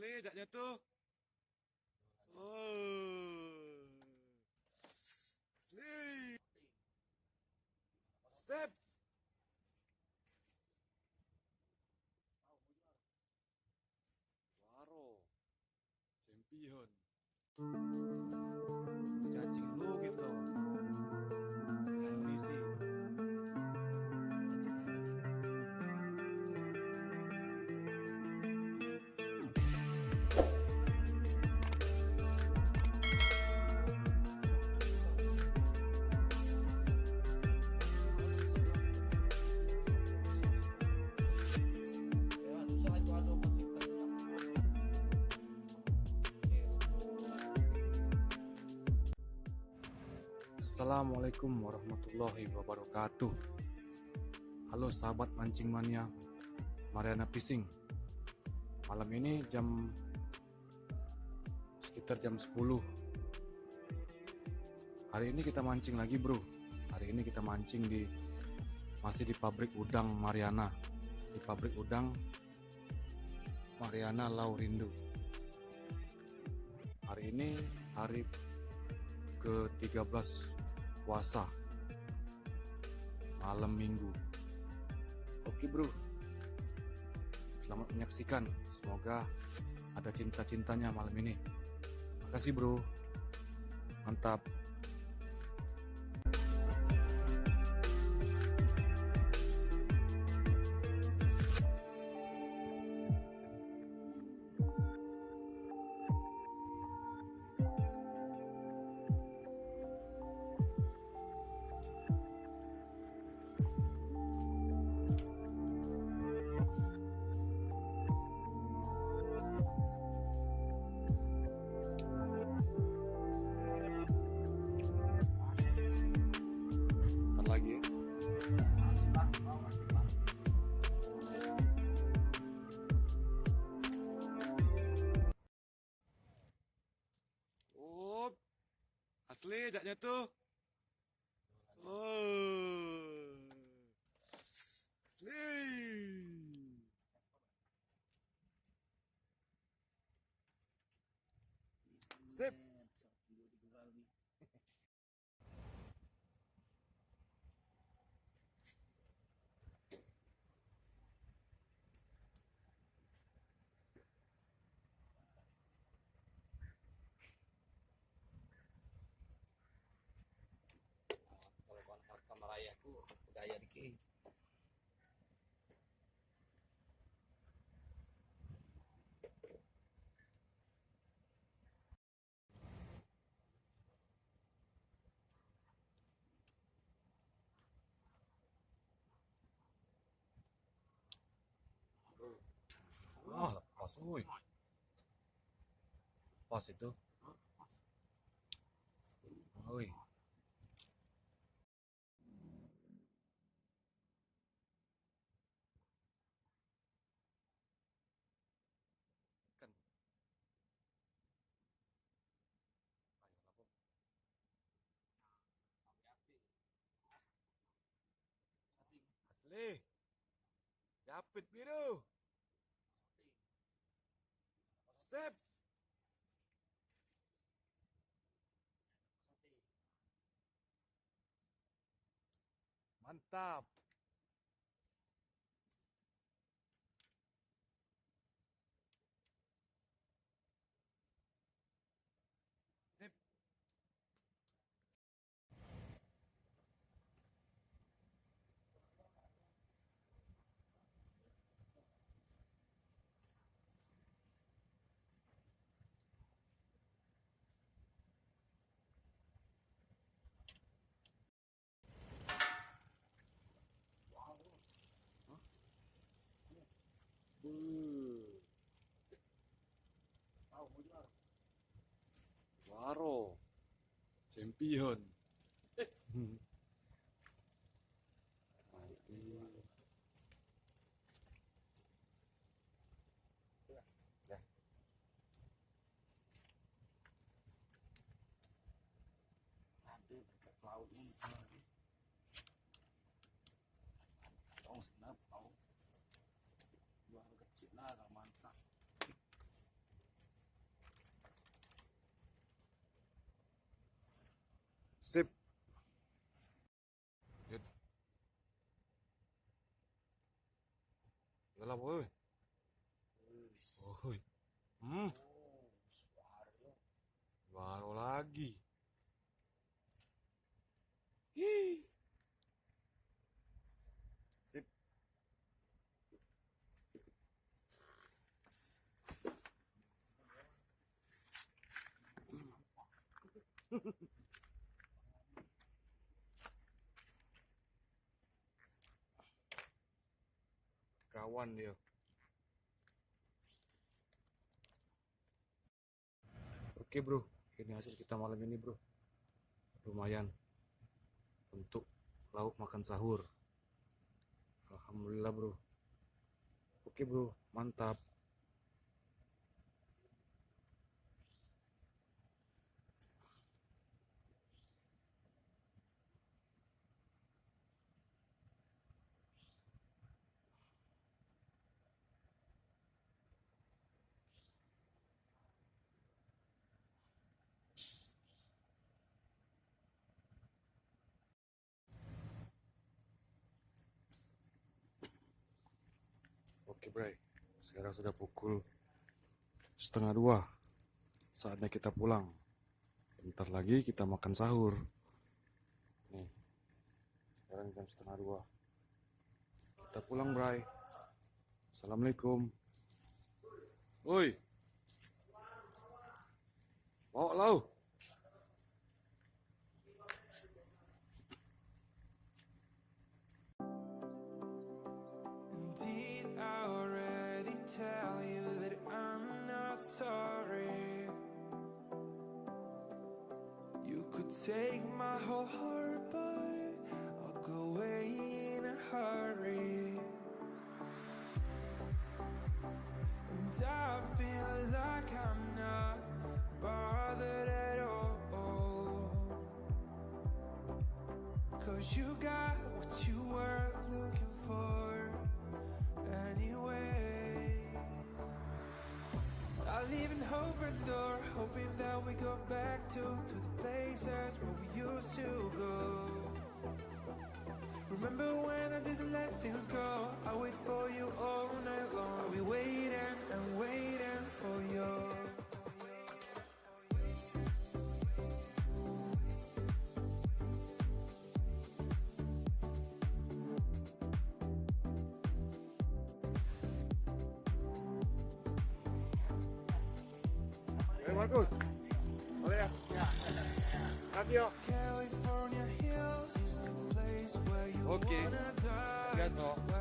Asli jaknya tuh. Oh. Asli. Sip. Waro. Champion. Cacing lu gitu. Amunisi. Assalamualaikum warahmatullahi wabarakatuh. Halo sahabat mancing mania Mariana Fishing. Malam ini sekitar jam 10. Hari ini kita mancing lagi bro. Hari ini kita mancing masih di pabrik udang Mariana. Di pabrik udang Mariana Laurindo. Hari ini hari ke-13 puasa, malam minggu. Oke bro, selamat menyaksikan. Semoga ada cinta-cintanya malam ini. Makasih bro, mantap. Lagi ya. Oh, asli jaknya tuh. Oh, asli. Sip. Kalau kontak kamar ayahku budaya dikit. Wah, lepas woi. Pas itu. Woi. Kan. Ayo lapor. Asli. Japit biru. Sip. Mantap. Sip. Waro. Champion. Aduh, dekat laut ini. Tong senap, tong. Dua kecil lah, kalau mantap. Hmm, Suarlo. baru lagi. Hih. Sip. Kawan dia. Oke bro, ini hasil kita malam ini bro. Lumayan untuk lauk makan sahur. Alhamdulillah bro. Oke bro, mantap. Oke bray, sekarang sudah pukul 1:30. Saatnya kita pulang. Bentar lagi kita makan sahur. Nih, sekarang jam 1:30. Kita pulang bray. Assalamualaikum. Woi, bawa lau. Indeed, I already tell you that I'm not sorry. You could take my whole heart, but I'll go away in a hurry. And I feel like I'm not bothered at all, 'cause you got what you were looking for anyways. I live in hope and door, hoping that we go back to the places where we used to go. Remember when I didn't let things go? I wait for you all night long. I'll be waiting and waiting for you. Markus, boleh ya? Kasih yo. California hills is the place where you Oke. wanna die. Gas, no. Where